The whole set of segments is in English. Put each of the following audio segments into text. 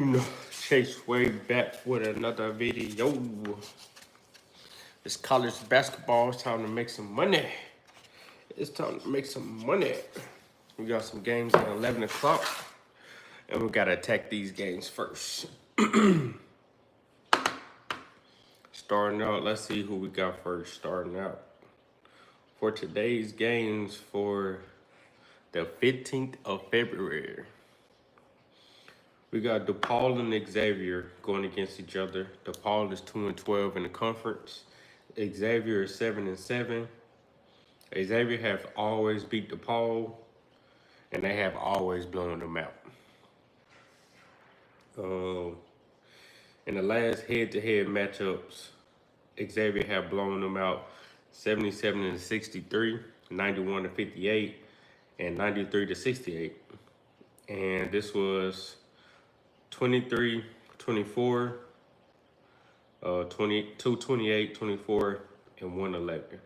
You know, Chase Way back with another video. It's college basketball. It's time to make some money. It's time to make some money. We got some games at 11 o'clock, and we got to attack these games first. Starting out, let's see who we got first. Starting out for today's games for the 15th of February. We got DePaul and Xavier going against each other. DePaul is 2-12 in the conference. Xavier is 7-7. Xavier have always beat DePaul, and they have always blown them out. In the last head-to-head matchups, Xavier have blown them out 77-63, 91-58, and 93-68. And this was 23-24, 22-28, 24, and 111.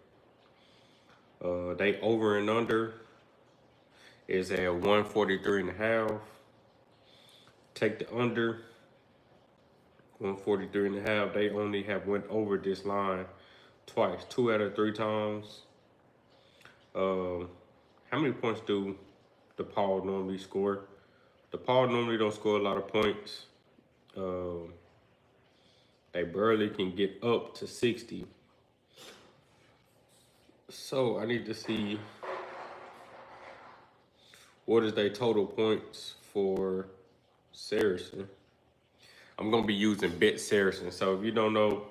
They over and under is at 143.5. Take the under 143.5. They only have went over this line twice, 2 out of 3 times. How many points do DePaul normally score? DePaul normally don't score a lot of points. They barely can get up to 60. So I need to see what is their total points for Saracen. I'm going to be using Bet Saracen. So if you don't know,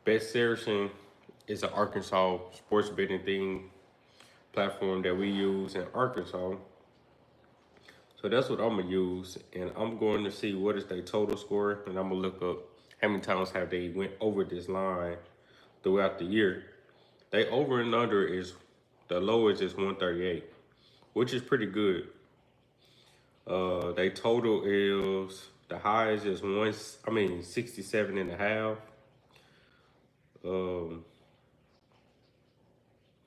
Bet Saracen is an Arkansas sports betting thing platform that we use in Arkansas. So that's what I'm going to use. And I'm going to see what is their total score. And I'm going to look up how many times have they went over this line throughout the year. They over and under is, the lowest is 138, which is pretty good. They total is, the highest is 67.5.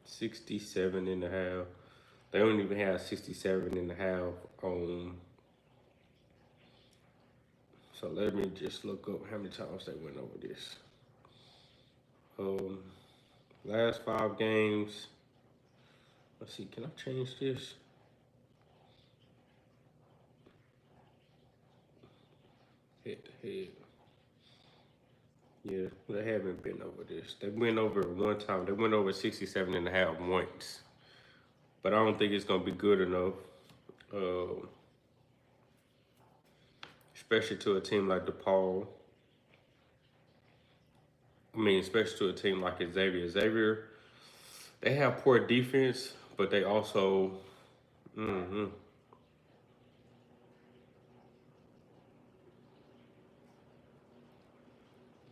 67.5. They don't even have 67.5 on. So let me just look up how many times they went over this. Last 5 games. Let's see, can I change this? Head to head. Yeah, they haven't been over this. They went over it one time. They went over 67.5 once. But I don't think it's going to be good enough. Especially to a team like DePaul. Especially to a team like Xavier. Xavier, they have poor defense, but they also,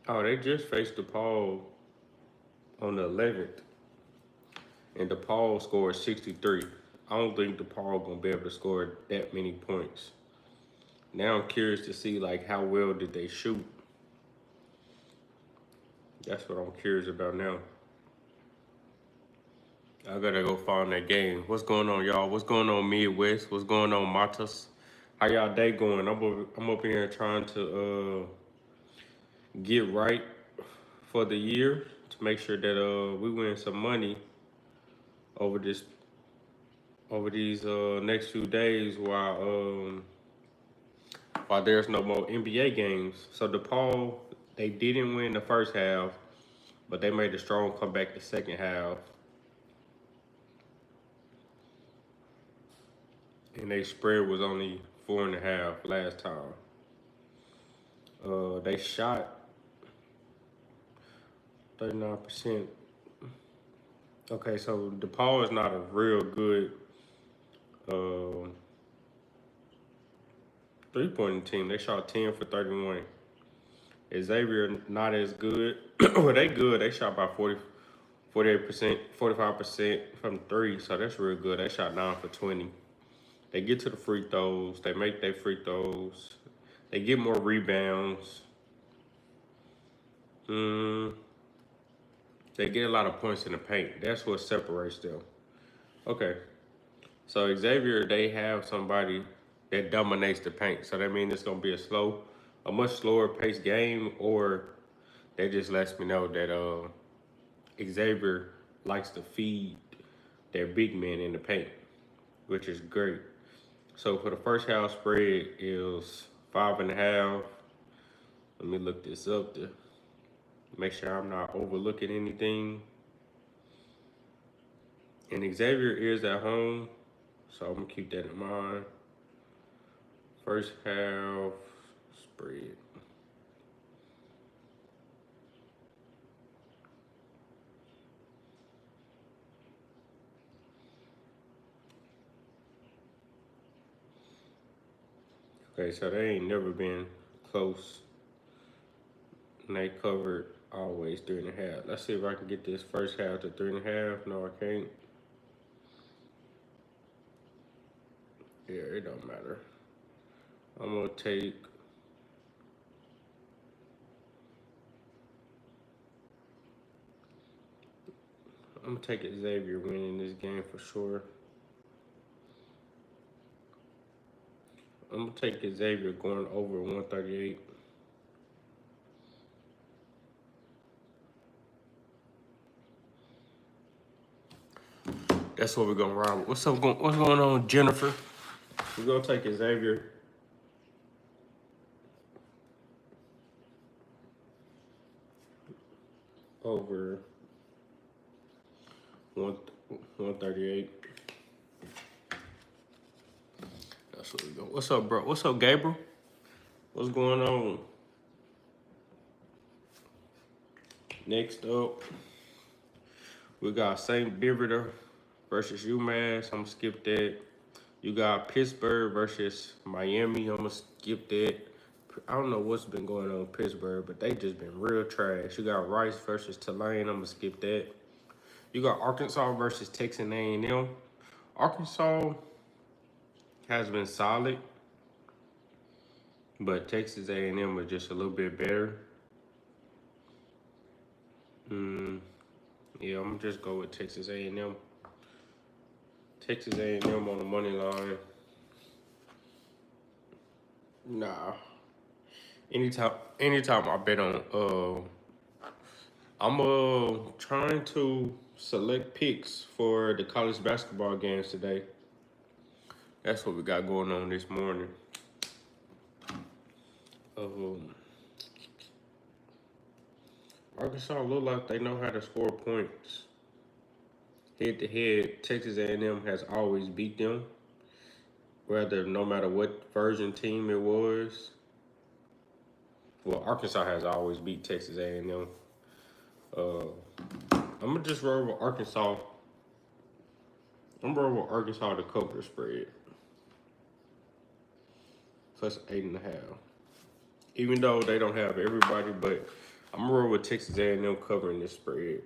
Oh, they just faced DePaul on the 11th, and DePaul scored 63. I don't think DePaul gonna be able to score that many points. Now I'm curious to see how well did they shoot. That's what I'm curious about now. I gotta go find that game. What's going on, y'all? What's going on, Midwest? What's going on, Matas? How y'all day going? I'm up here trying to get right for the year to make sure that we win some money over these next few days while there's no more NBA games. So DePaul, they didn't win the first half, but they made a strong comeback the second half. And their spread was only 4.5 last time. They shot 39%. Okay, so DePaul is not a real good 3-point team. They shot 10 for 31. Xavier not as good. Well, they good. They shot by 48%, 45% from 3, so that's real good. They shot 9 for 20. They get to the free throws. They make their free throws. They get more rebounds. They get a lot of points in the paint. That's what separates them. Okay. So Xavier, they have somebody that dominates the paint. So that means it's gonna be a much slower paced game, or that just lets me know that Xavier likes to feed their big men in the paint, which is great. So for the first half spread is 5.5. Let me look this up to make sure I'm not overlooking anything. And Xavier is at home, so I'm gonna keep that in mind. First half spread. Okay, so they ain't never been close. And they covered always 3.5. Let's see if I can get this first half to 3.5. No, I can't. Yeah, it don't matter. I'm gonna take Xavier winning this game for sure. I'm gonna take Xavier going over 138. That's what we're gonna ride with. What's going on, Jennifer? We're gonna take Xavier over 138. That's what we're going. What's up, bro? What's up, Gabriel? What's going on? Next up, we got St. Biviter versus UMass. I'm gonna skip that. You got Pittsburgh versus Miami. I'm gonna skip that. I don't know what's been going on in Pittsburgh, but they just been real trash. You got Rice versus Tulane. I'm gonna skip that. You got Arkansas versus Texas A&M. Arkansas has been solid, but Texas A&M are just a little bit better. Yeah, I'm gonna just go with Texas A&M. Texas A&M on the money line. Nah. Anytime I bet on I'm trying to select picks for the college basketball games today. That's what we got going on this morning. Arkansas look like they know how to score points. Head to head, Texas A&M has always beat them, whether no matter what version team it was. Well, Arkansas has always beat Texas A&M. I'm gonna just roll with Arkansas. I'm rolling with Arkansas to cover the spread. Plus 8.5. Even though they don't have everybody, but I'm gonna roll with Texas A&M covering this spread.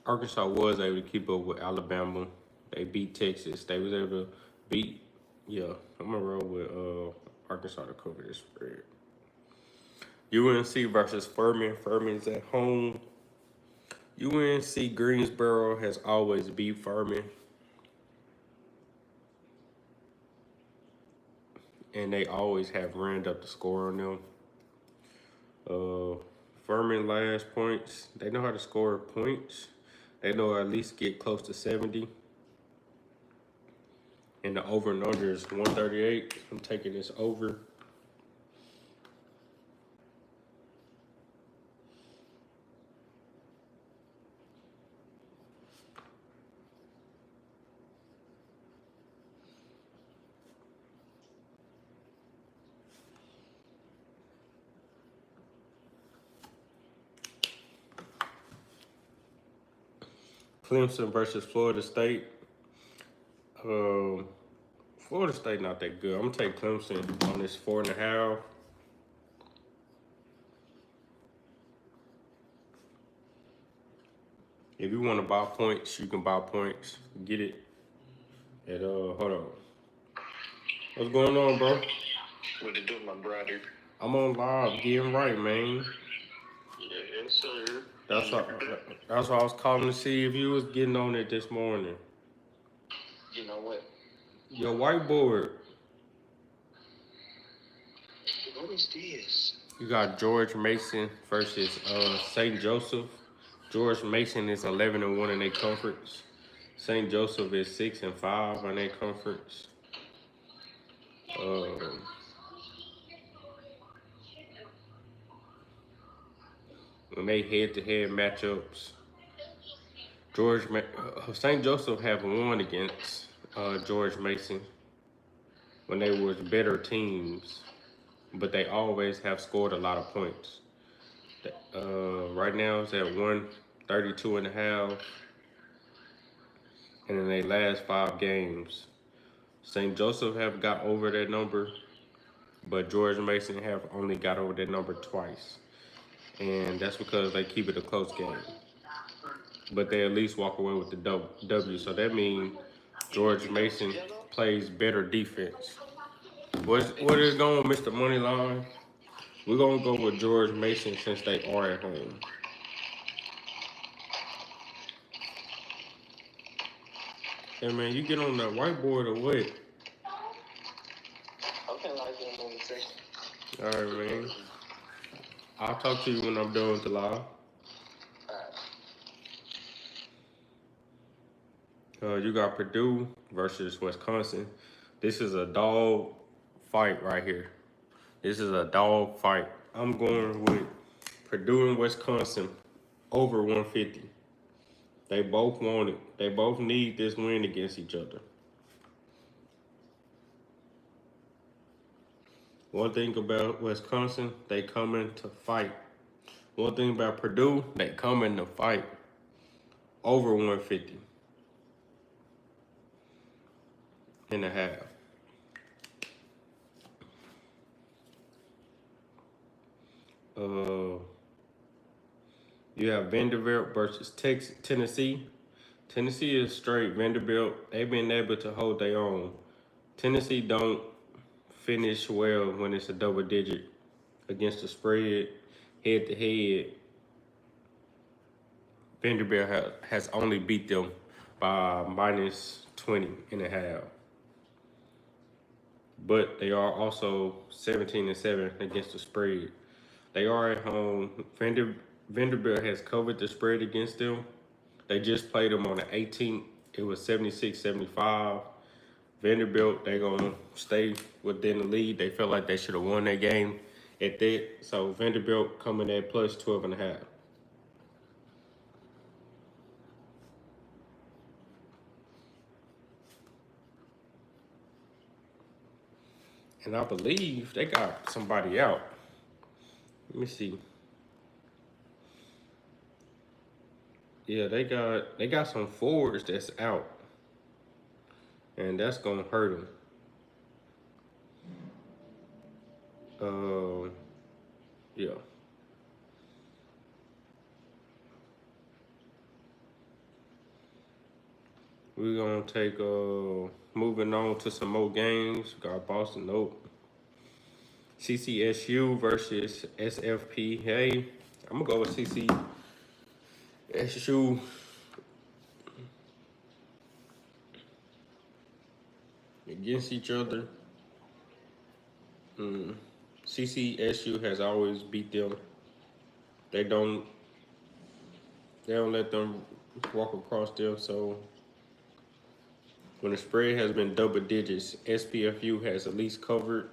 Arkansas was able to keep up with Alabama. They beat Texas. They was able to beat. Yeah, I'm gonna roll with Arkansas to cover this spread. UNC versus Furman. Furman's at home. UNC Greensboro has always beat Furman, and they always have ran up the score on them. Furman last points. They know how to score points. They know at least get close to 70. And the over and under is 138. I'm taking this over. Clemson versus Florida State. Florida State not that good. I'm gonna take Clemson on this 4.5. If you want to buy points, you can buy points. Get it at hold on. What's going on, bro? What it do, my brother? I'm on live, getting right, man. Yes, sir. That's why. That's why I was calling to see if you was getting on it this morning. You know what? Your whiteboard. What is this? You got George Mason versus St. Joseph. George Mason is 11-1 in their conference. St. Joseph is 6-5 in their conference. When they head-to-head matchups, St. Joseph have won against George Mason when they were better teams, but they always have scored a lot of points. Right now it's at 132.5, and in their last 5 games, St. Joseph have got over that number, but George Mason have only got over that number twice, and that's because they keep it a close game. But they at least walk away with the W. So that means George Mason plays better defense. What is going, Mr. Moneyline? We're gonna go with George Mason since they are at home. Hey man, you get on that whiteboard or what? Okay, like in a second. All right, man. I'll talk to you when I'm done with the live. You got Purdue versus Wisconsin. This is a dog fight right here. This is a dog fight. I'm going with Purdue and Wisconsin over 150. They both want it. They both need this win against each other. One thing about Wisconsin, they come in to fight. One thing about Purdue, they come in to fight over 150 and a half. You have Vanderbilt versus Tennessee. Tennessee is straight. Vanderbilt, they've been able to hold their own. Tennessee don't finish well when it's a double digit against the spread, head to head. Vanderbilt has only beat them by minus 20.5. But they are also 17-7 against the spread. They are at home. Vanderbilt has covered the spread against them. They just played them on the 18th. It was 76-75. Vanderbilt, they're going to stay within the lead. They felt like they should have won that game at that. So Vanderbilt coming at plus 12.5. And I believe they got somebody out. Let me see. Yeah, they got some forwards that's out, and that's gonna hurt them. Yeah. We're gonna take moving on to some more games. Got Boston Oak. CCSU versus SFP. Hey, I'm gonna go with CCSU. Against each other. CCSU has always beat them. They don't let them walk across them. So when the spread has been double digits, SPFU has at least covered.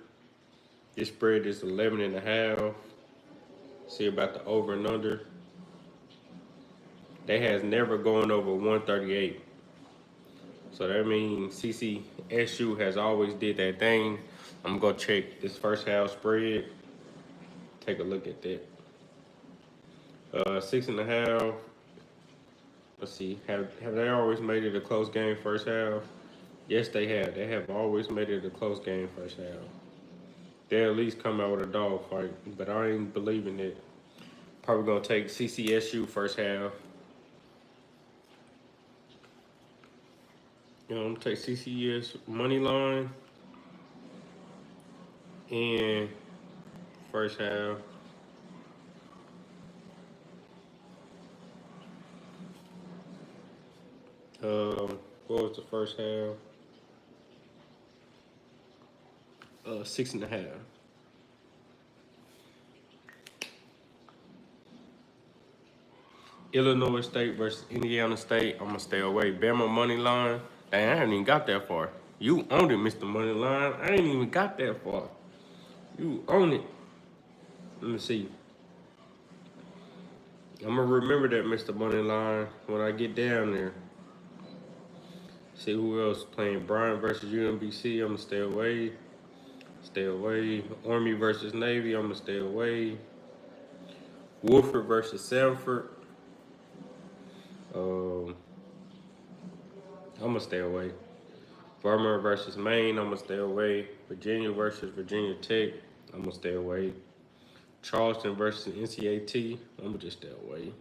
This spread is 11.5. See about the over and under. They has never gone over 138. So that means CCSU has always did that thing. I'm gonna check this first half spread. Take a look at that. 6.5. Let's see. Have they always made it a close game first half? Yes, they have. They have always made it a close game first half. They at least come out with a dog fight, but I ain't believing it. Probably gonna take CCSU first half. I'm gonna take CCS money line and first half. What was the first half? 6.5. Illinois State versus Indiana State. I'm gonna stay away. Bama money line. Dang, I ain't even got that far. You owned it, Mr. Money Line. I ain't even got that far. You own it. Let me see. I'm gonna remember that, Mr. Money Line, when I get down there. See who else playing. Bryant versus UMBC. I'm gonna stay away. Stay away. Army versus Navy. I'm gonna stay away. Wofford versus Sanford. I'm gonna stay away. Vermont versus Maine. I'm gonna stay away. Virginia versus Virginia Tech. I'm gonna stay away. Charleston versus NCAT. I'm gonna just stay away.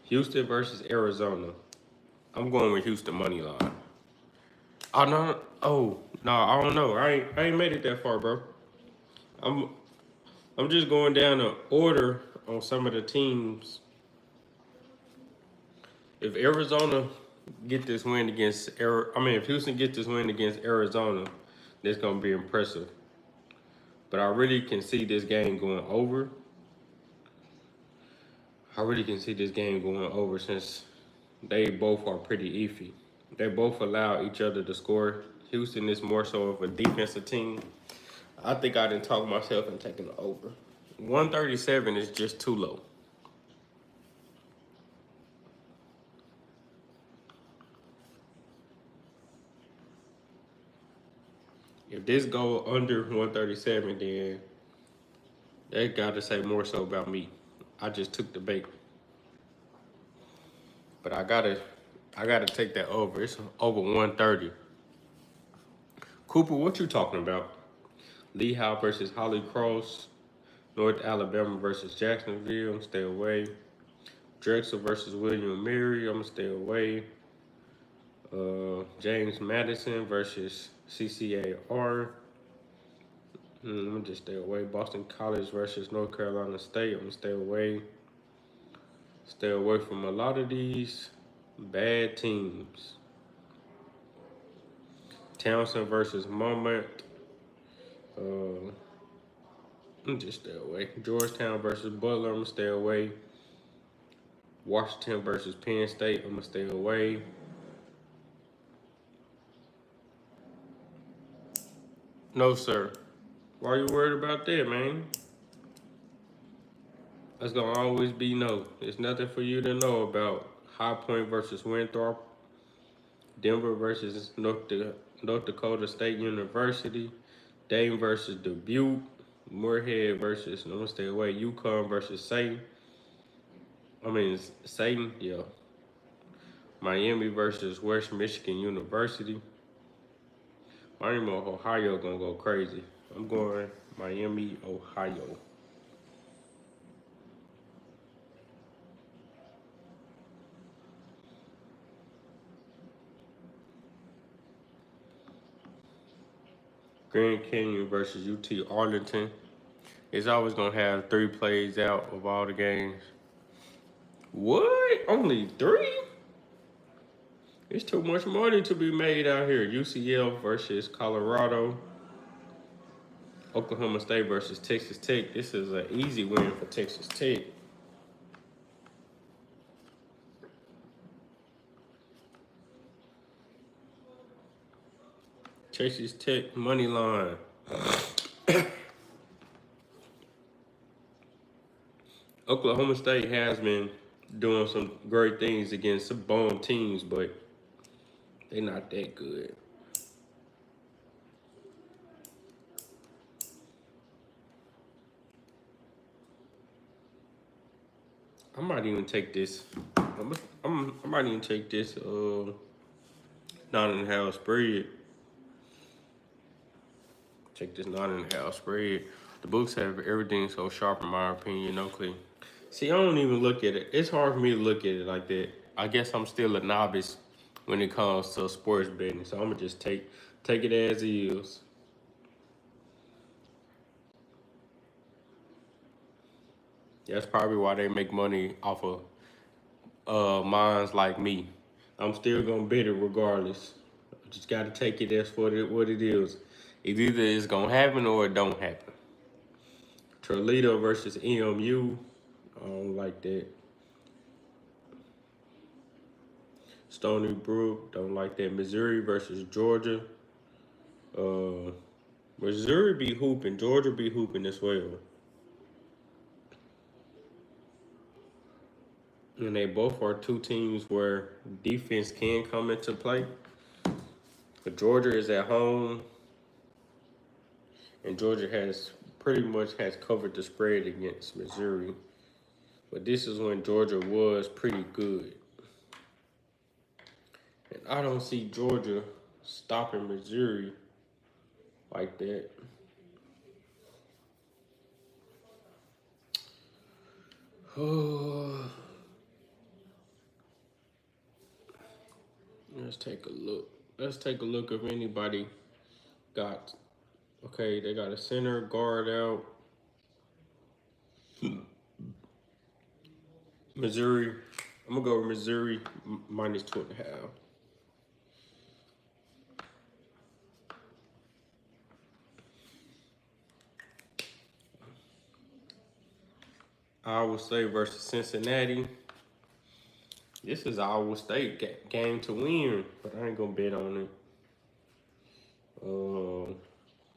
Houston versus Arizona. I'm going with Houston money line. Oh no! Oh no! I don't know. I ain't made it that far, bro. I'm I'm just going down the order on some of the teams. If Arizona get this win against if Houston gets this win against Arizona, that's gonna be impressive. But I really can see this game going over. I really can see this game going over since they both are pretty iffy. They both allow each other to score. Houston is more so of a defensive team. I think I didn't talk myself into taking the over. 137 is just too low. If this go under 137, then they got to say more so about me. I just took the bait. But I gotta take that over. It's over 130. Cooper, what you talking about? Lehigh versus Holy Cross. North Alabama versus Jacksonville. I'm stay away. Drexel versus William Mary. I'm gonna stay away. James Madison versus CCAR. I'm gonna just stay away. Boston College versus North Carolina State. I'm gonna stay away. Stay away from a lot of these bad teams. Townsend versus Moment. I'm just stay away. Georgetown versus Butler. I'm gonna stay away. Washington versus Penn State. I'm gonna stay away. No, sir. Why are you worried about that, man? That's gonna always be no. There's nothing for you to know about. High Point versus Winthrop. Denver versus North Dakota State University. Dayton versus Dubuque. Moorhead versus, I'm gonna stay away. UConn versus Satan. Satan, yeah. Miami versus West Michigan University. Miami, Ohio gonna go crazy. I'm going Miami, Ohio. Grand Canyon versus UT Arlington. It's always gonna have 3 plays out of all the games. What? Only 3? It's too much money to be made out here. UCL versus Colorado. Oklahoma State versus Texas Tech. This is an easy win for Texas Tech. Texas Tech money line. Oklahoma State has been doing some great things against some bone teams, but they're not that good. I might even take this. I might even take this 9.5 spread. Check this 9.5 spread. The books have everything so sharp in my opinion, no clue. See, I don't even look at it. It's hard for me to look at it like that. I guess I'm still a novice when it comes to sports betting. So I'm gonna just take it as is. That's probably why they make money off of minds like me. I'm still gonna bet it regardless. I just gotta take it as what it is. It's either it's gonna happen or it don't happen. Toledo versus EMU. I don't like that. Stony Brook, don't like that. Missouri versus Georgia. Uh, Missouri be hooping, Georgia be hooping as well. And they both are two teams where defense can come into play. But Georgia is at home, and Georgia has pretty much has covered the spread against Missouri. But this is when Georgia was pretty good. And I don't see Georgia stopping Missouri like that. Let's take a look. Let's take a look if anybody got. Okay, they got a center guard out. Missouri. I'm gonna go with Missouri minus 2.5. Iowa State versus Cincinnati. This is Iowa State game to win, but I ain't gonna bet on it.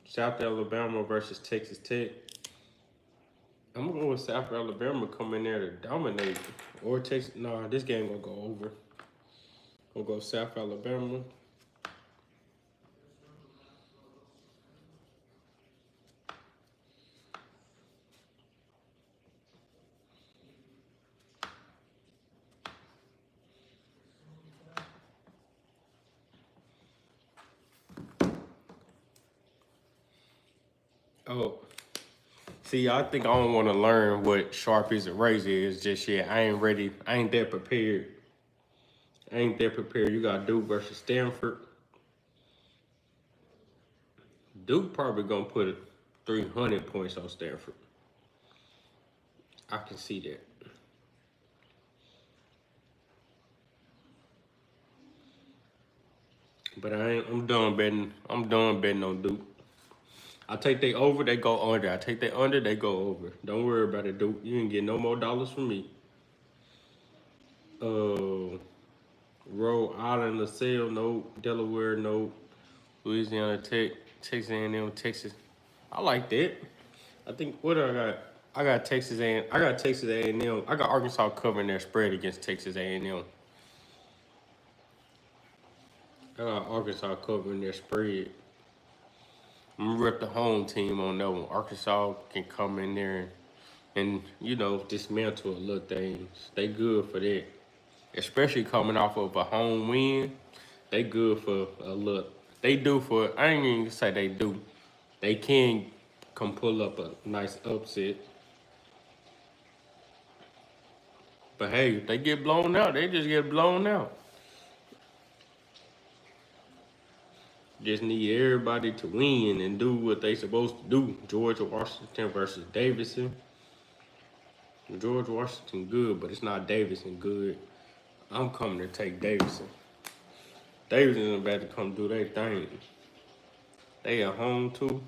South Alabama versus Texas Tech. I'm gonna go with South Alabama coming there to dominate. Or Texas. Nah, this game gonna go over. I'm gonna go South Alabama. Oh, see, I think I don't want to learn what Sharpies and Razor is just yet. I ain't ready. I ain't that prepared. You got Duke versus Stanford. Duke probably gonna put 300 points on Stanford. I can see that. But I'm done betting. I'm done betting on Duke. I take they over, they go under. I take they under, they go over. Don't worry about it, Duke. You ain't get no more dollars from me. Rhode Island, LaSalle, no. Delaware, no. Louisiana Tech, Texas A&M, Texas. I like that. I think what do I got? I got Texas A&M. I got Arkansas covering their spread against Texas A&M. I got Arkansas covering their spread. I'm gonna rep the home team on that one. Arkansas can come in there and dismantle little things. They good for that. Especially coming off of a home win. They good for a look. They do for, I ain't even say they do. They can come pull up a nice upset. But hey, if they get blown out, they just get blown out. Just need everybody to win and do what they supposed to do. Georgia Washington versus Davidson. George Washington good, but it's not Davidson good. I'm coming to take Davidson. Davidson about to come do their thing. They at home too.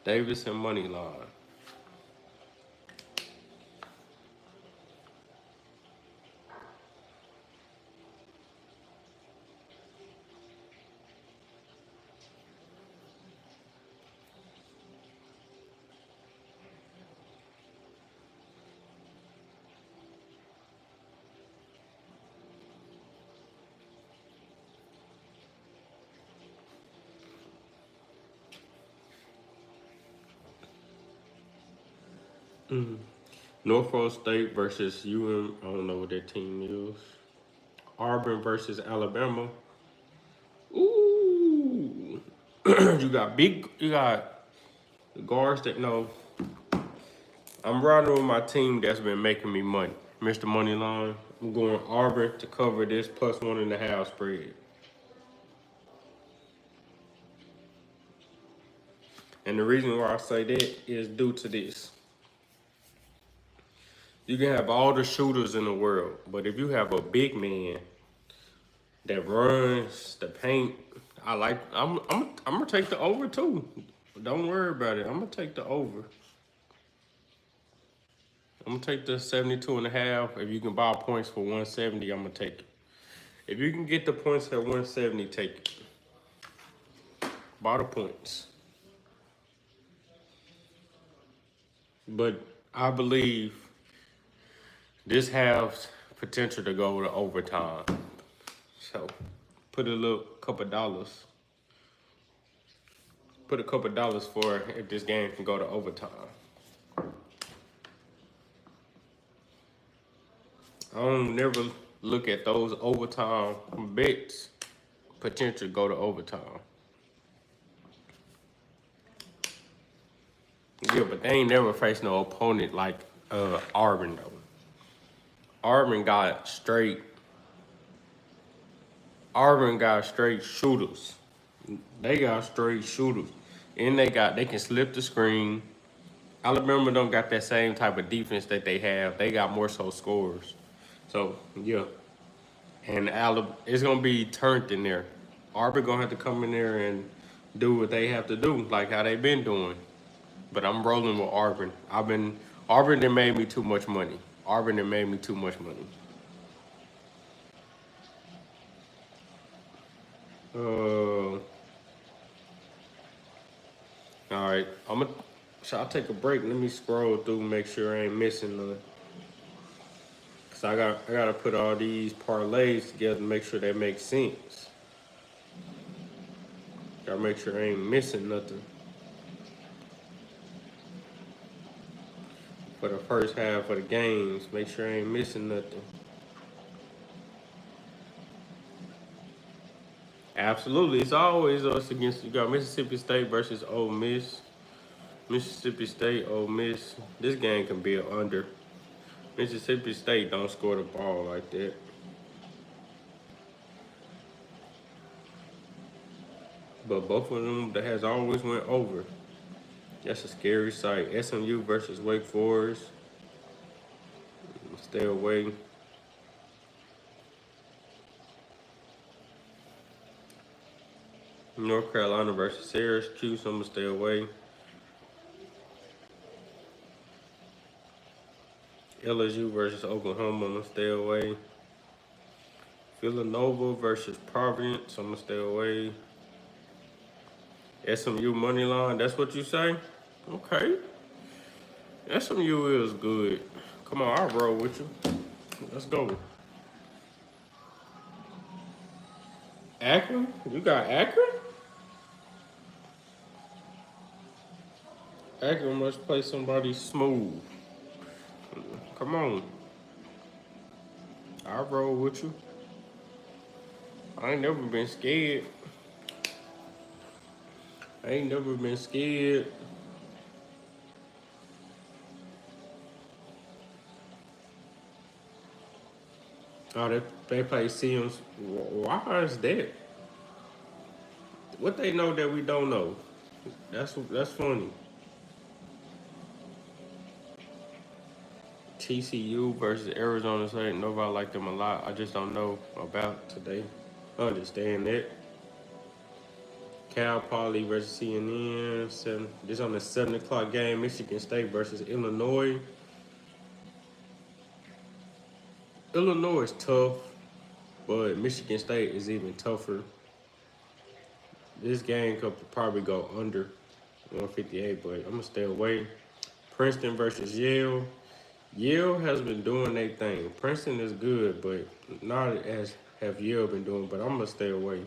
Davidson money line. Norfolk State versus I don't know what that team is. Auburn versus Alabama. Ooh. you got the guards that know. I'm riding with my team that's been making me money. Mr. Moneyline. I'm going Auburn to cover this +1.5 spread. And the reason why I say that is due to this. You can have all the shooters in the world, but if you have a big man that runs the paint, I'm gonna take the over too. Don't worry about it. I'm gonna take the over. I'm gonna take the 72.5. If you can buy points for 170, I'm gonna take it. If you can get the points at 170, take it. Buy the points. But I believe this has potential to go to overtime. So put a little couple dollars. Put a couple dollars for if this game can go to overtime. I don't never look at those overtime bets. Potential go to overtime. Yeah, but they ain't never faced no opponent like Auburn though. Auburn got straight shooters. They got straight shooters. And they can slip the screen. Alabama don't got that same type of defense that they have. They got more so scores. So yeah. And it's gonna be turned in there. Auburn gonna have to come in there and do what they have to do, like how they been doing. But I'm rolling with Auburn. Auburn that made me too much money. Auburn that made me too much money. All right, so I'll take a break. Let me scroll through, make sure I ain't missing none. Cause I gotta put all these parlays together, make sure they make sense. Gotta make sure I ain't missing nothing. For the first half of the games, make sure I ain't missing nothing. Absolutely, it's always us against, you got Mississippi State versus Ole Miss. Mississippi State, Ole Miss. This game can be an under. Mississippi State don't score the ball like that. But both of them that has always went over. That's a scary sight. SMU versus Wake Forest. Stay away. North Carolina versus Syracuse. I'm gonna stay away. LSU versus Oklahoma. I'm gonna stay away. Villanova versus Providence. I'm gonna stay away. SMU money line. That's what you say? Okay. SMU is good. Come on, I'll roll with you. Let's go. Akron? You got Akron? Akron must play somebody smooth. Come on. I'll roll with you. I ain't never been scared. I ain't never been scared. Oh, they play Sims. Why is that? What they know that we don't know? That's funny. TCU versus Arizona State. Nobody like them a lot. I just don't know about today. I understand that. Cal Poly versus CNN. This on the 7 o'clock game. Michigan State versus Illinois. Illinois is tough, but Michigan State is even tougher. This game could probably go under 158, but I'm gonna stay away. Princeton versus Yale. Yale has been doing their thing. Princeton is good, but not as have Yale been doing, but I'm gonna stay away.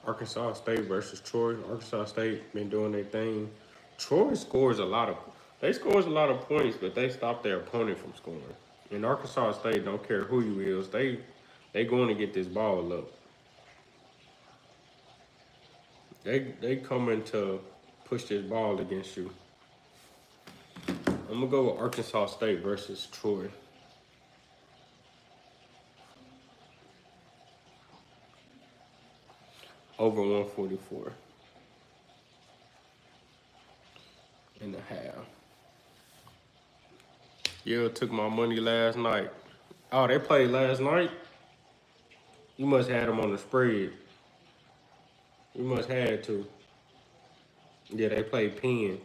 Arkansas State versus Troy. Arkansas State been doing their thing. Troy scores a lot of points, but they stop their opponent from scoring. And Arkansas State don't care who you is. They going to get this ball up. They coming to push this ball against you. I'm gonna go with Arkansas State versus Troy. over 144.5. Yeah, took my money last night. Oh, they played last night? You must have them on the spread. You must have to. Yeah, they played Penn.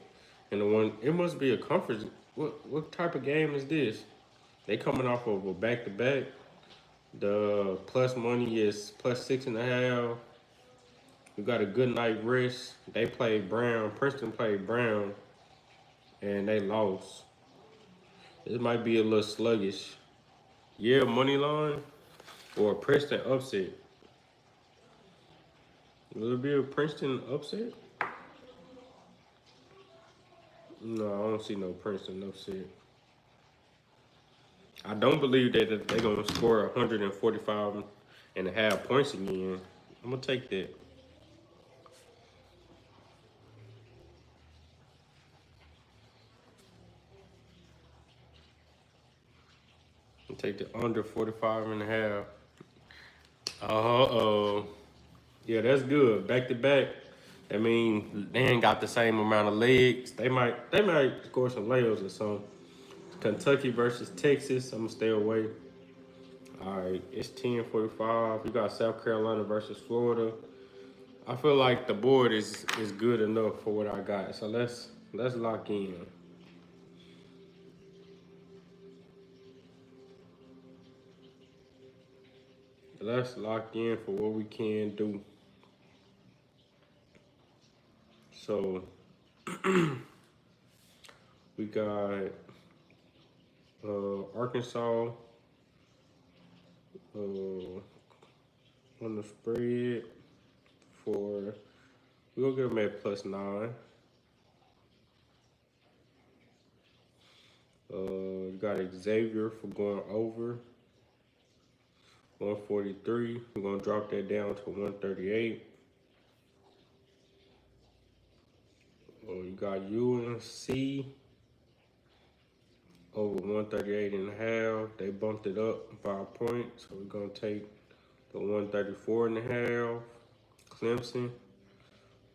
And the one, it must be a conference. What type of game is this? They coming off of a back to back. The plus money is plus 6.5. We got a good night rest. They played Brown. Princeton played Brown, and they lost. This might be a little sluggish. Yeah, money line or Princeton upset. Will it be a Princeton upset? No, I don't see no Princeton upset. I don't believe that they're gonna score 145.5 points again. I'm gonna take that. I'll take the under 45.5. Uh-oh. Yeah, that's good. Back to back. I mean, they ain't got the same amount of legs. They might score some layups or something. Kentucky versus Texas. I'm gonna stay away. All right, it's 10:45. You got South Carolina versus Florida. I feel like the board is good enough for what I got. So let's lock in. Let's lock in for what we can do. So we got Arkansas on the spread for we'll give them at +9. You got Xavier for going over 143. We're gonna drop that down to 138. You got UNC over 138.5. They bumped it up 5 points, so we're gonna take the 134.5. Clemson,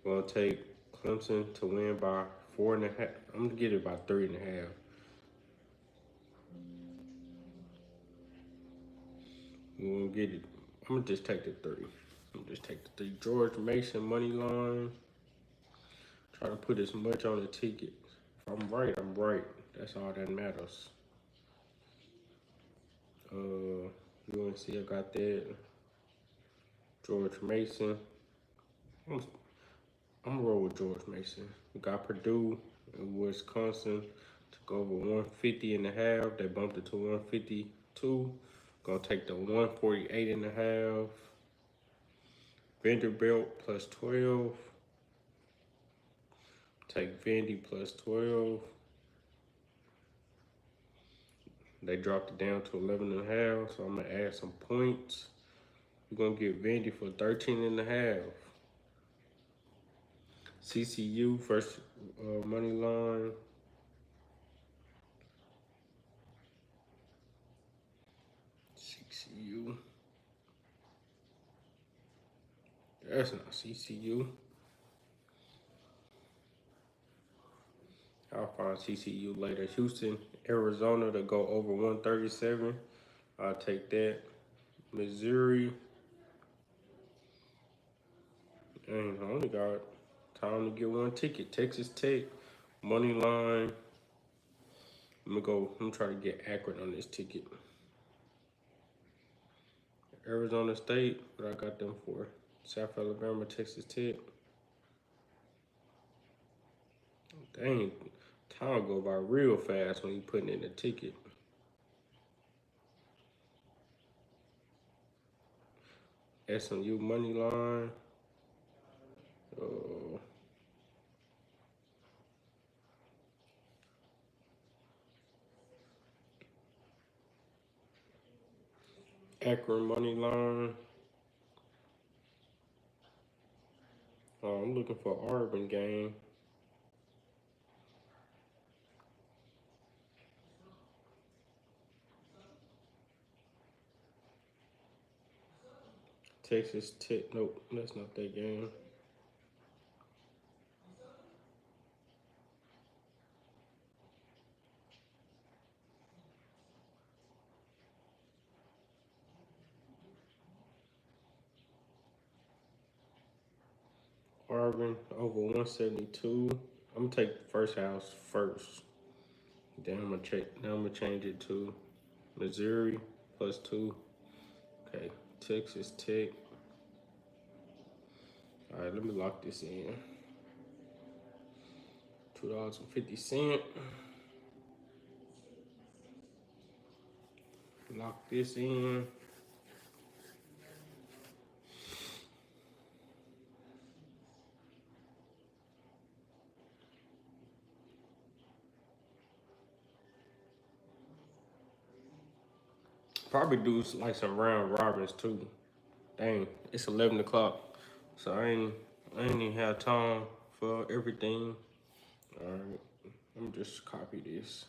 we're gonna take Clemson to win by 4.5. I'm gonna get it by 3.5. We're gonna get it. I'm gonna just take the 3. I'm gonna just take the 3. George Mason money line. Try to put as much on the ticket. If I'm right, I'm right. That's all that matters. UNC, I got that. George Mason. I'm gonna roll with George Mason. We got Purdue and Wisconsin to go over 150.5. They bumped it to 152. Gonna take the 148.5. Vanderbilt +12. Take Vandy +12. They dropped it down to 11.5, so I'm gonna add some points. We're gonna get Vandy for 13.5. CCU first money line. CCU. That's not CCU. I'll find CCU later. Houston, Arizona to go over 137. I'll take that. Missouri. Dang, I only got time to get one ticket. Texas Tech, money line. I'm gonna try to get Akron on this ticket. Arizona State, what I got them for? South Alabama, Texas Tech. Dang, time go by real fast when you putting in a ticket. SMU money line. Akron money line. I'm looking for Auburn game. Texas Tech. Nope, that's not that game. Auburn over 172. I'm gonna take the first house first. Then I'm gonna check. Now I'm gonna change it to Missouri +2. Okay, Texas Tech. All right, let me lock this in. $2.50. Lock this in. Probably do like some round robins too. Dang, it's 11 o'clock, so I ain't even have time for everything. All right, let me just copy this.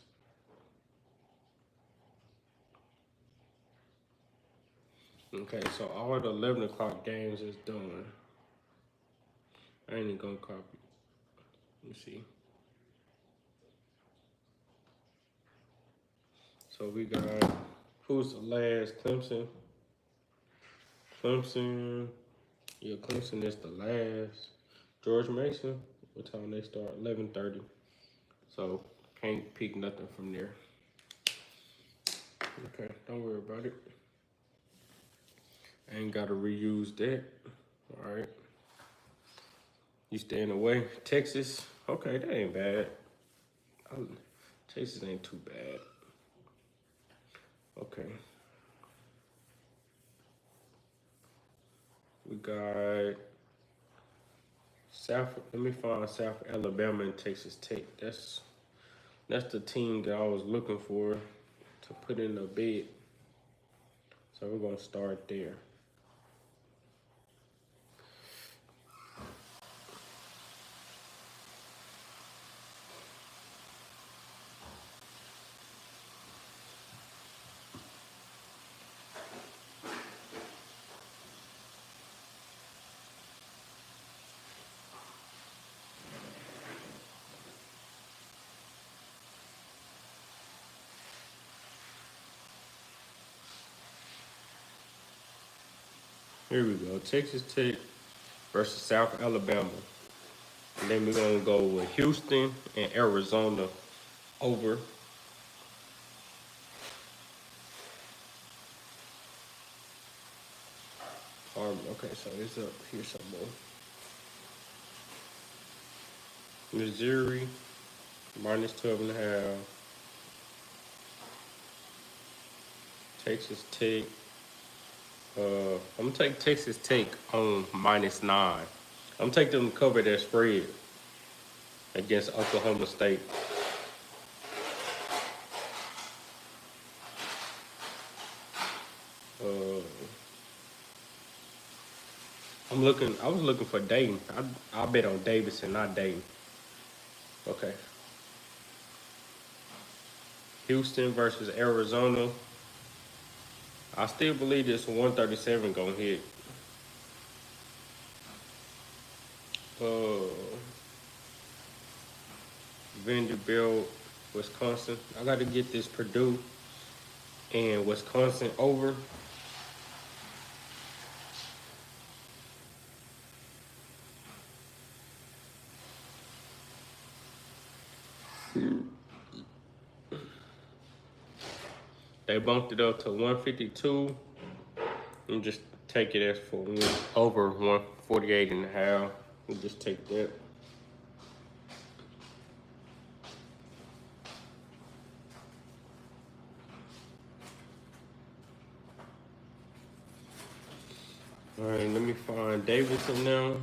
Okay, so all the 11 o'clock games is done. I ain't even gonna copy. Let me see. So we got, who's the last? Clemson. Yeah, Clemson is the last. George Mason, what time they start? 11:30. So can't pick nothing from there. Okay, don't worry about it. I ain't gotta reuse that. All right. You staying away? Texas? Okay, that ain't bad. Texas ain't too bad. Okay. We got South. Let me find South Alabama and Texas Tech. That's the team that I was looking for to put in the bid. So we're gonna start there. Here we go. Texas Tech versus South Alabama. And then we're gonna go with Houston and Arizona over. Okay, so it's up here some more. Missouri -12.5. Texas Tech. I'm gonna take Texas Tech on -9. I'm taking them to cover that spread against Oklahoma State. Uh, I was looking for Dayton. I bet on Davidson, not Dayton. Okay. Houston versus Arizona. I still believe this 137 gonna hit. Uh, Vanderbilt, Wisconsin. I got to get this Purdue and Wisconsin over. They bumped it up to 152 and just take it as for over 148.5. We'll just take that. All right, let me find Davidson now.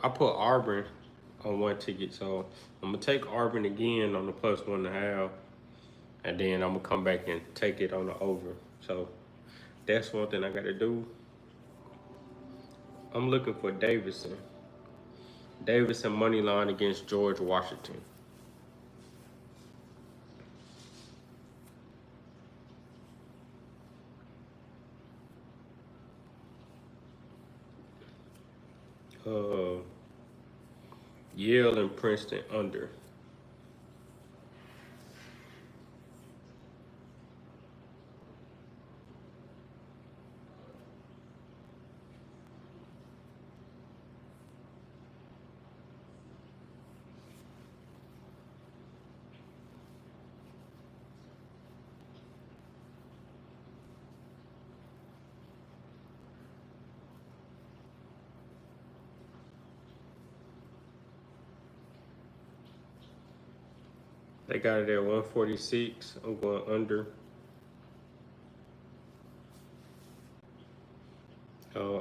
I put Auburn on one ticket, so I'm gonna take Auburn again on the +1.5, and then I'm gonna come back and take it on the over. So that's one thing I gotta do. I'm looking for Davidson. Davidson money line against George Washington. Uh, Yale and Princeton under. They got it at 146. I'm going under.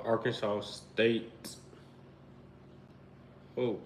Arkansas State. Oh,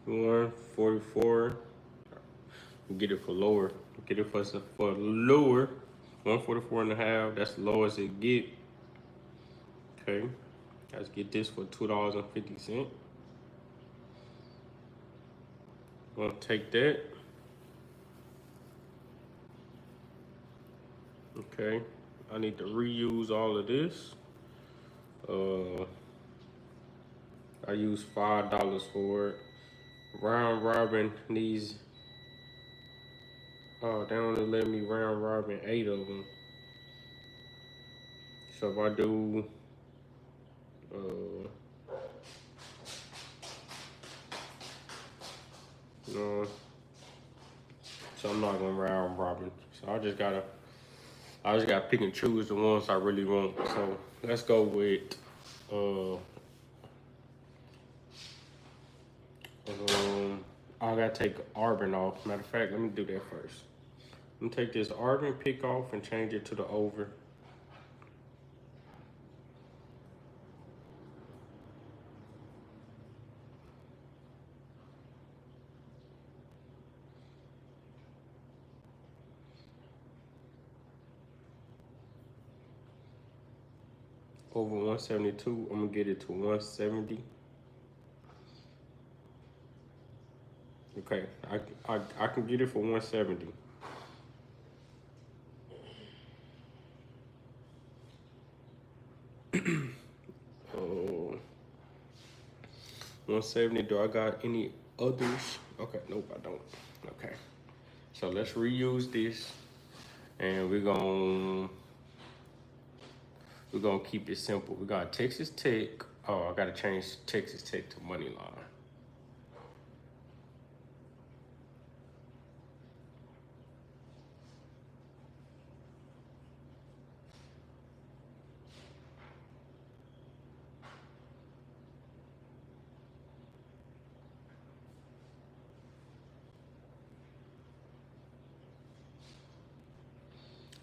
144. Get it for lower. Get it for lower. 144 and a half. That's the lowest it get. Okay. Let's get this for $2.50. Gonna take that. Okay. I need to reuse all of this. I use $5 for it. Round robin needs. Oh, they only let me round robin 8 of them. So if I do, no, so I'm not gonna round robin. So I just gotta pick and choose the ones I really want. So let's go with, I gotta take Arbin off. Matter of fact, let me do that first. I'm gonna take this Arbin pick off and change it to the over. Over 172, I'm gonna get it to 170. Okay, I can get it for 170. 170. Do I got any others? Okay, nope, I don't. Okay, so let's reuse this, and we're gonna keep it simple. We got Texas Tech. Oh, I gotta change Texas Tech to money line.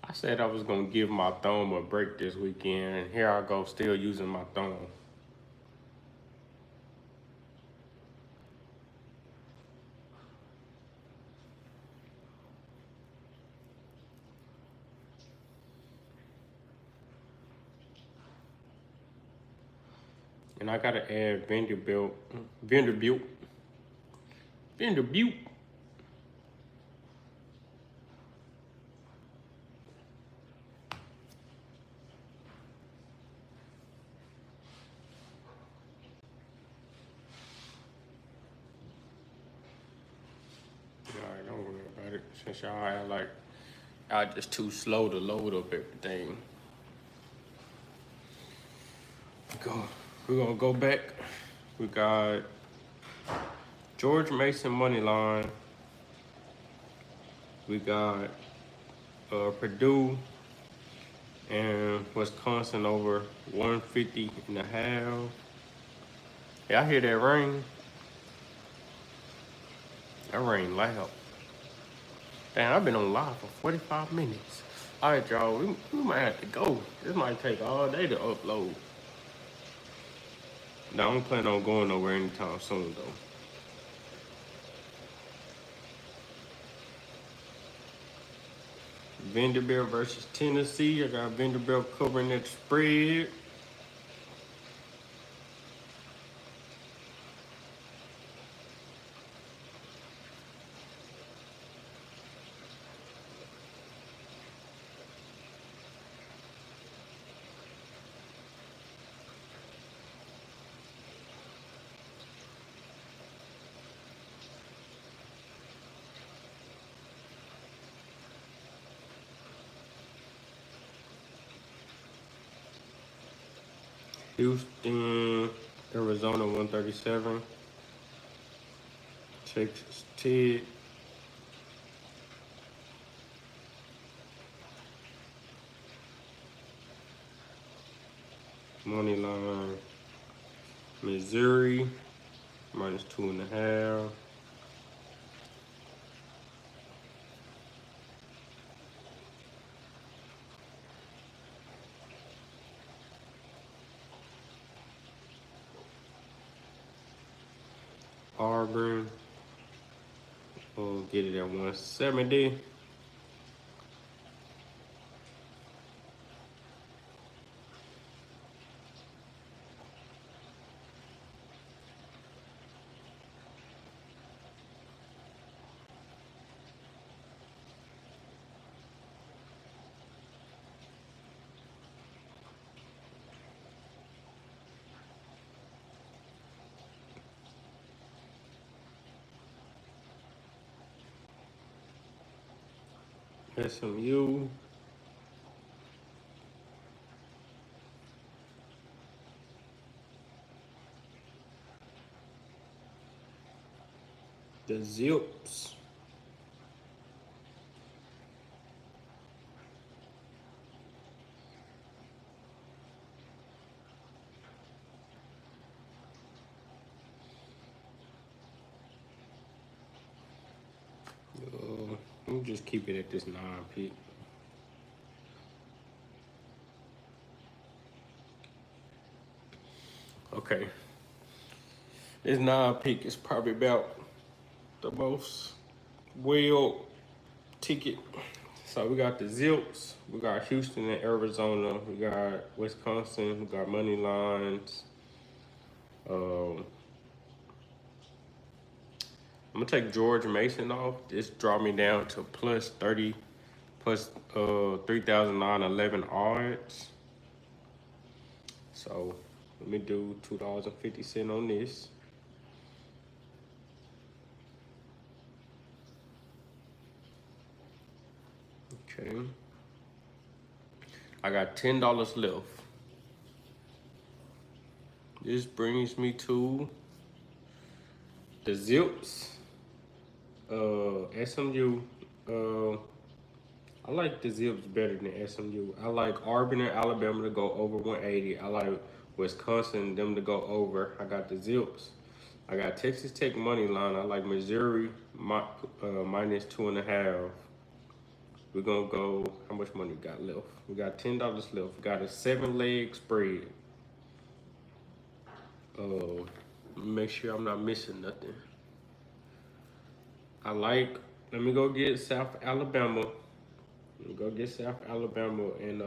I said I was gonna give my thumb a break this weekend, and here I go, still using my thumb. And I gotta add Vanderbilt. All right, don't worry about it. Since y'all just too slow to load up everything. We're gonna go back. We got George Mason money line. We got Purdue and Wisconsin over 150.5. Yeah, I hear that rain. That rain loud. Damn, I've been on live for 45 minutes. All right, y'all, we might have to go. This might take all day to upload. No, I don't plan on going nowhere anytime soon, though. Vanderbilt versus Tennessee. I got Vanderbilt covering that spread. Houston, Arizona 137. Texas Tech. Money line. Missouri minus 2.5. Auburn. We'll get it at 170. SMU. The Zips. We'll just keep it at this 9 pick. Okay. This 9 pick is probably about the most well ticket. So we got the Zips, we got Houston and Arizona, we got Wisconsin, we got money lines. I'm gonna take George Mason off. This draw me down to plus 30, plus 3,911 odds. So let me do $2.50 on this. Okay. I got $10 left. This brings me to the Zips. SMU. I like the Zips better than SMU. I like Auburn and Alabama to go over 180. I like Wisconsin, them to go over. I got the Zips. I got Texas Tech money line. I like Missouri minus 2.5. We're gonna go, how much money we got left? We got $10 left. We got a 7-leg spread. Make sure I'm not missing nothing. Let me go get South Alabama. Let me go get South Alabama and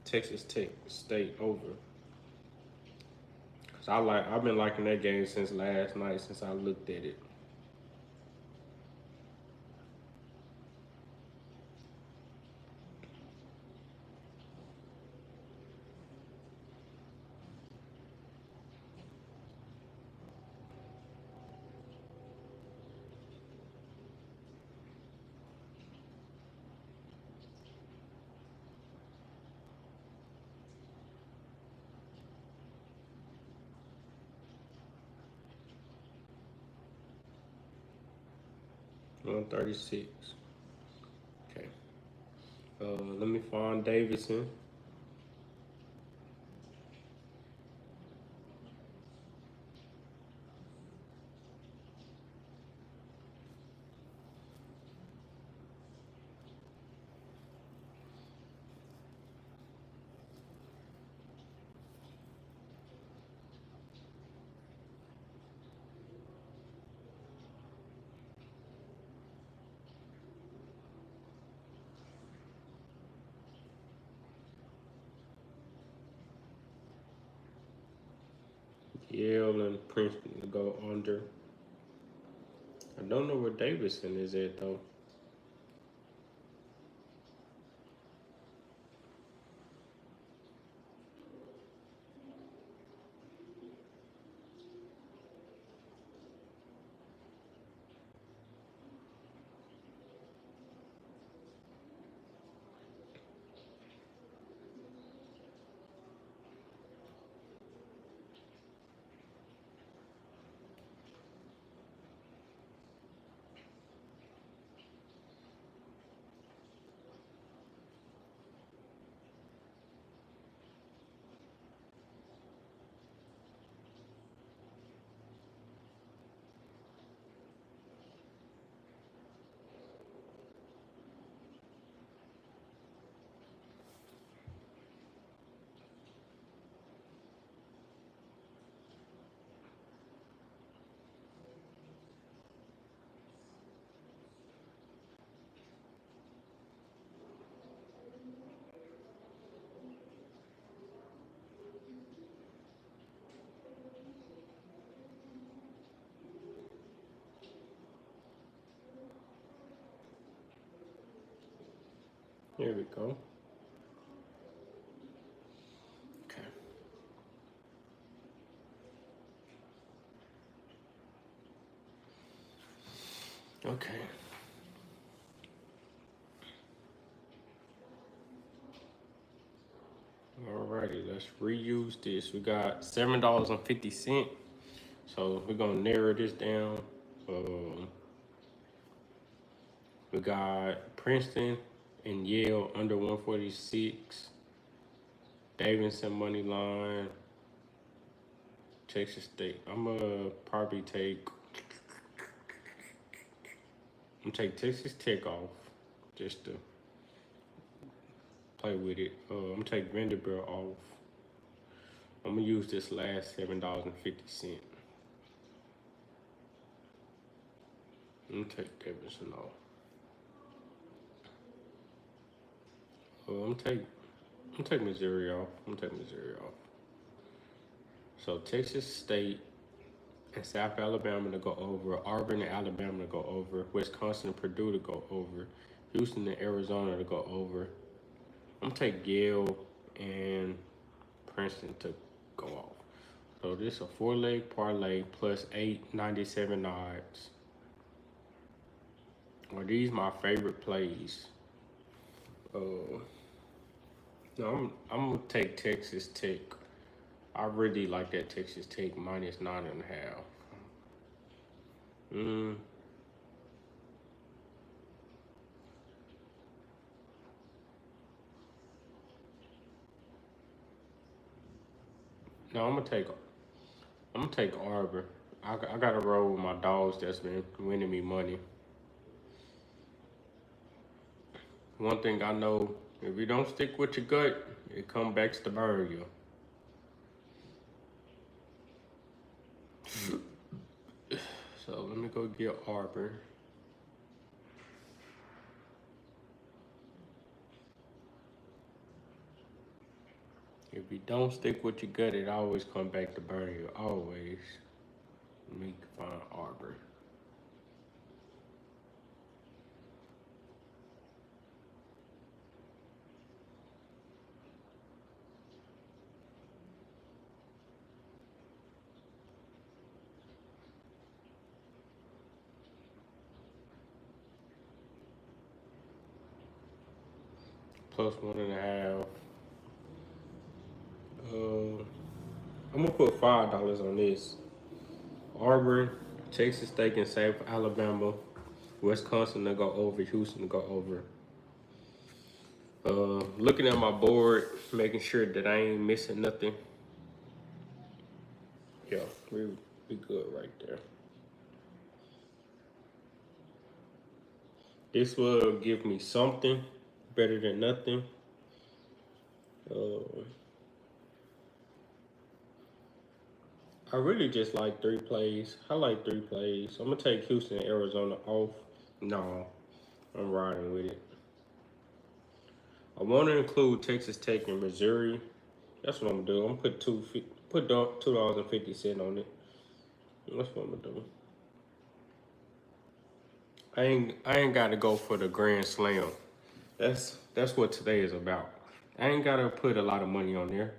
Texas Tech State over. Cause I've been liking that game since last night, since I looked at it. 136. Okay. Let me find Davidson. Yale and Princeton to go under. I don't know where Davidson is at though. Here we go. Okay. Okay. Alrighty, let's reuse this. We got $7.50. So we're gonna narrow this down. We got Princeton and Yale under 146. Davidson money line. Texas State. I'm gonna probably take. I'm gonna take Texas Tech off just to play with it. I'm gonna take Vanderbilt off. I'm gonna use this last $7.50. I'm gonna take Davidson off. I'm gonna take Missouri off. I'm gonna take Missouri off. So Texas State and South Alabama to go over. Auburn and Alabama to go over. Wisconsin and Purdue to go over. Houston and Arizona to go over. I'm gonna take Yale and Princeton to go off. So this is a 4-leg parlay plus 897 odds. Are these my favorite plays? No, I'm gonna take Texas Tech. I really like that Texas Tech minus 9.5. No, I'm gonna take Auburn. I gotta roll with my dogs that's been winning me money. One thing I know, if you don't stick with your gut, it come back to burn you. So let me go get Auburn. If you don't stick with your gut, it always come back to burn you. Always. Let me find Auburn. Plus 1.5. I'm gonna put $5 on this. Auburn, Texas State, and South Alabama. Wisconsin to go over, Houston to go over. Looking at my board, making sure that I ain't missing nothing. Yeah, we good right there. This will give me something better than nothing. I really just like 3 plays. I like 3 plays. I'm gonna take Houston and Arizona off. No, I'm riding with it. I want to include Texas Tech and Missouri. That's what I'm gonna do. I'm gonna put $2.50 on it. That's what I'm gonna do. I ain't gotta go for the grand slam. That's what today is about. I ain't gotta put a lot of money on there.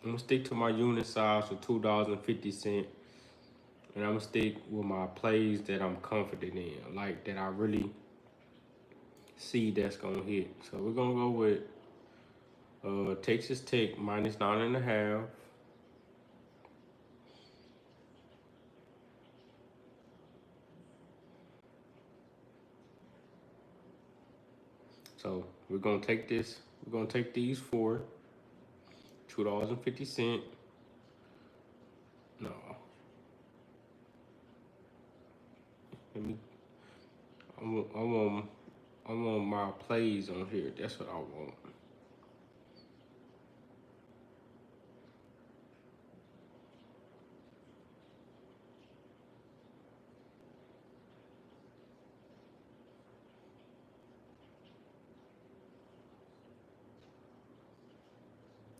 I'm gonna stick to my unit size for $2.50, and I'm gonna stick with my plays that I'm confident in, like that I really see that's gonna hit. So we're gonna go with Texas Tech minus 9.5. So we're gonna take this. We're gonna take these for $2.50. No, let me. I want my plays on here. That's what I want.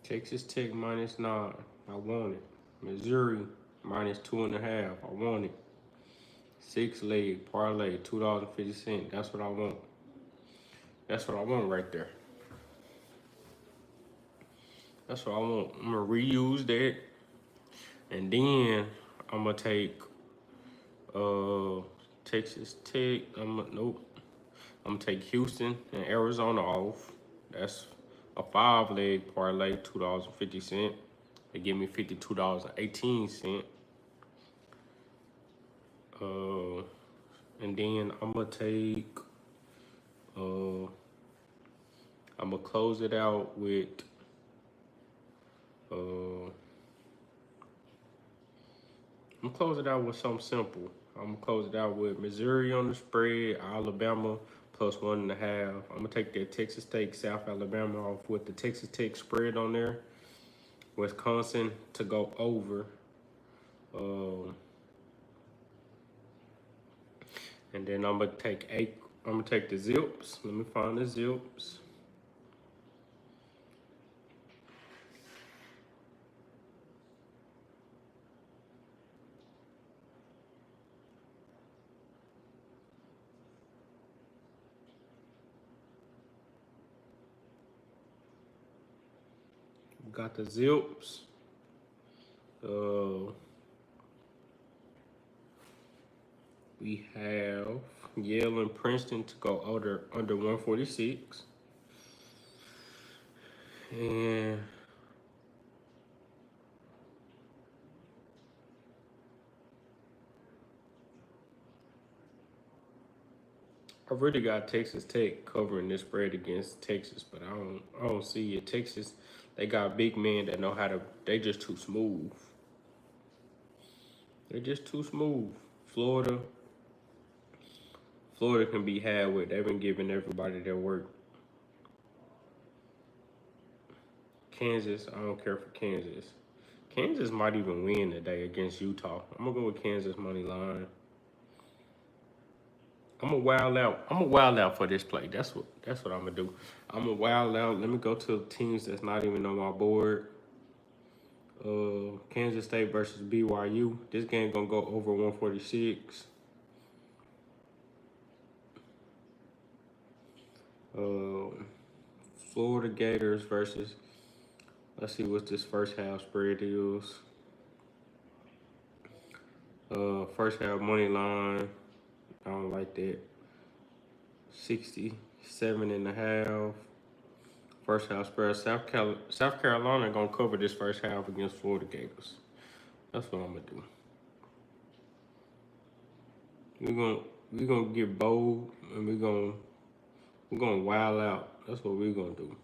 Texas Tech minus 9. I want it. Missouri minus 2.5. I want it. 6-leg parlay, $2.50. That's what I want. That's what I want right there. That's what I want. I'm gonna reuse that, and then I'm gonna take Texas Tech. Nope. I'm gonna take Houston and Arizona off. That's a 5-leg parlay, $2.50. They give me $52.18. And then I'm gonna take. I'm gonna close it out with. I'm gonna close it out with something simple. I'm gonna close it out with Missouri on the spread, Alabama plus 1.5. I'm gonna take that Texas Tech, South Alabama off with the Texas Tech spread on there. Wisconsin to go over. And then I'm gonna take the Zips. Let me find the Zips. Got the Zips. We have Yale and Princeton to go under 146. And I really got Texas Tech covering this spread against Texas, but I don't see it. Texas, they got big men that know how to. They just too smooth. They're just too smooth. Florida can be had with. They've been giving everybody their work. Kansas, I don't care for Kansas. Kansas might even win today against Utah. I'm gonna go with Kansas money line. I'm gonna wild out for this play. That's what I'm gonna do. I'm gonna wild out. Let me go to teams that's not even on my board. Kansas State versus BYU. This game gonna go over 146. Florida Gators versus. Let's see what this first half spread is. First half money line. I don't like that. 67.5. First half spread. South Carolina gonna cover this first half against Florida Gators. That's what I'm gonna do. we gonna get bold and we're gonna wild out. That's what we're gonna do.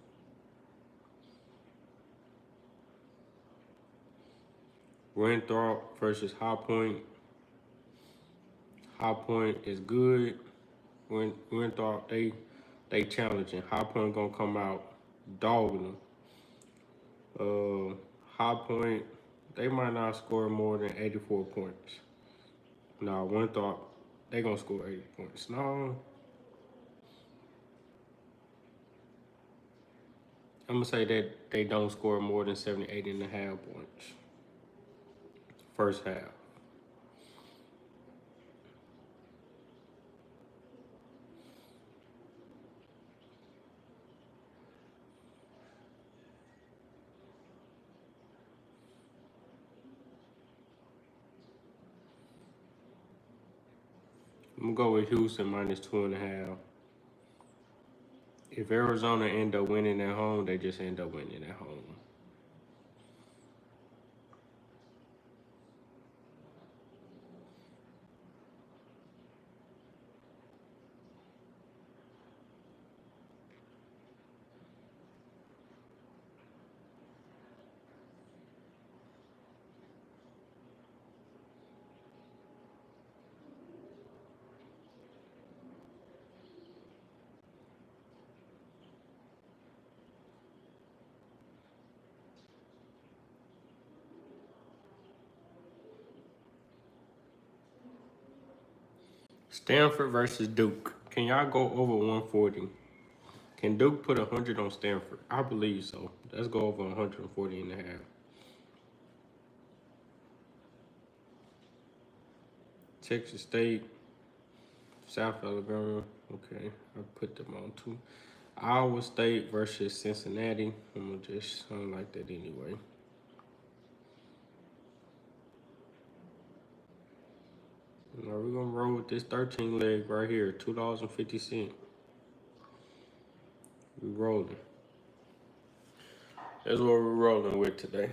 Winthrop versus High Point. High Point is good. Winthrop they challenging. High Point gonna come out dogging them. High Point they might not score more than 84 points. No, Winthrop they gonna score 80 points. No, I'm gonna say that they don't score more than 78 and a half points. First half. I'm gonna go with Houston minus 2.5. If Arizona end up winning at home, they just end up winning at home. Stanford versus Duke. Can y'all go over 140? Can Duke put 100 on Stanford? I believe so. Let's go over 140 and a half. Texas State, South Alabama. Okay, I put them on too. Iowa State versus Cincinnati. I'm gonna just, I don't like that anyway. Now we're gonna roll with this 13 leg right here, $2.50. We rolling. That's what we're rolling with today.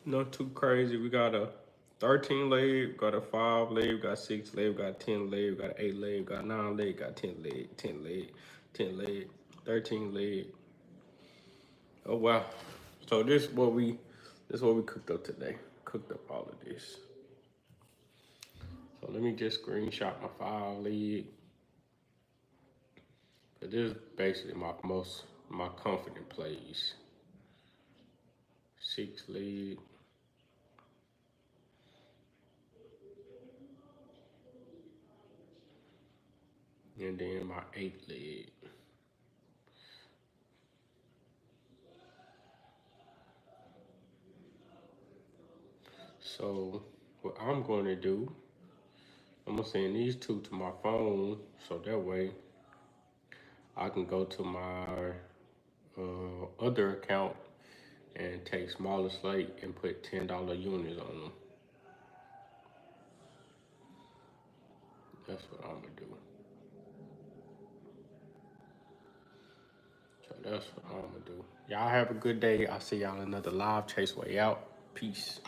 Not too crazy. We got a 13 leg, got a 5 leg, got 6 leg, got 10 leg, got 8 leg, got 9 leg, got 10 leg, 10 leg, 10 leg, 13 leg. Oh wow. So this is what we cooked up today. Cooked up all of this. So let me just screenshot my 5 leg. But this is basically my confident plays. 6 leg. And then my 8 leg. So what I'm going to do, I'm gonna send these 2 to my phone so that way I can go to my other account and take smaller slate and put $10 units on them. That's what I'm gonna do. So that's what I'm gonna do. Y'all have a good day. I'll see y'all in another live Chase Way out. Peace.